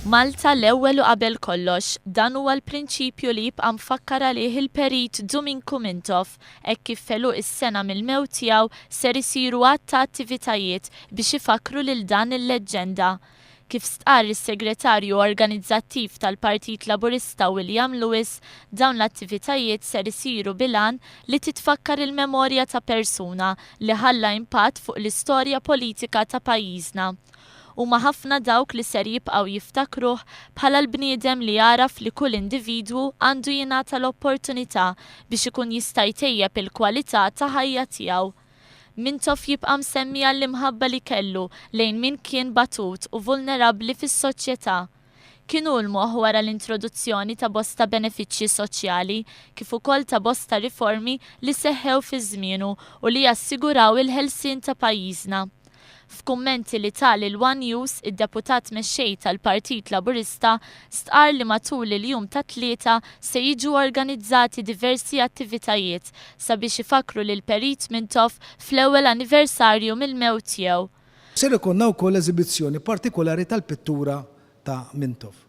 Malta l-ewwel u qabel kollox, dan huwa l-prinċipju li jibqa' mfakkar għalih il-Perit Duminku Mintoff hekk kif feluq is-sena mill-mewt tiegħu ser isiru għadd ta' attivitajiet biex ifakkru lil dan il-leġenda. Kif stqarr is-segretarju organizzattiv tal-Partit Laburista William Lewis, dawn l-attivitajiet ser isiru bilan li titfakkar il-memorja ta' persuna li ħalla impatt fuq l-istorja politika ta' pajjiżna. Huma ħafna dawk li ser jibqgħu jiftakruh bħala l-bniedem li jaraf li kull individwu għandu jingħata l-opportunità biex ikun jista' jtejjeb il-kwalità ta' ħajja tiegħu. Mintoff jibqa' msemmi għall-imħabba li kellu lejn min kien batut u vulnerabbli fis-soċjetà. Kienu l-moħħ wara l-introduzzjoni ta' bosta benefiċċji soċjali kif ukoll ta' bosta riformi li seħħew fi żmienu u li jassiguraw il-ħelsien ta' pajjiżna. F'kummenti li tal il-One News, id-deputat mexxej tal-Partit Laburista stqarr li matul il-jum ta' tlieta se jiġu organizzati diversi attivitajiet sabiex ifakru lil Perit Mintoff fl-ewwel anniversarju mill-mewt tiegħu. Ser ikunna wkoll eżibizzjoni partikolari tal-pittura ta' Mintoff.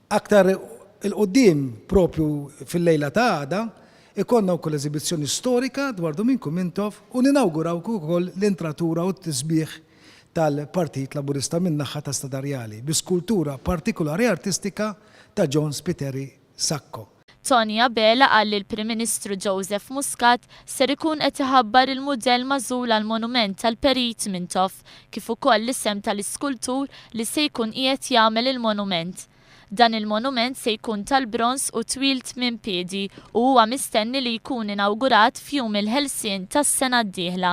Aktar il-qudiem propju fil-lejla ta' għada, ikonna wkoll eżibizzjoni storika dwar Duminku Mintoff u ninawguraw ukoll l-intratura u t-tisbieħ tal-Partit Laburista min-naħa ta' Stadarjali bi skultura partikolari artistika ta' John Spiteri Sacco. Tony Abela qal li l-Prim Ministru Joseph Muscat ser ikun qed iħabbar il-mudell magħżul għall-monument tal-Perit Mintoff kif ukoll l-isem tal-iskultur li se jkun qiegħed jagħmel il-monument. Dan il-monument se jkun tal-bronz u twil 8 piedi u huwa mistenni li jkun inawgurat f'jum il-ħelsien tas-sena d-dieħla.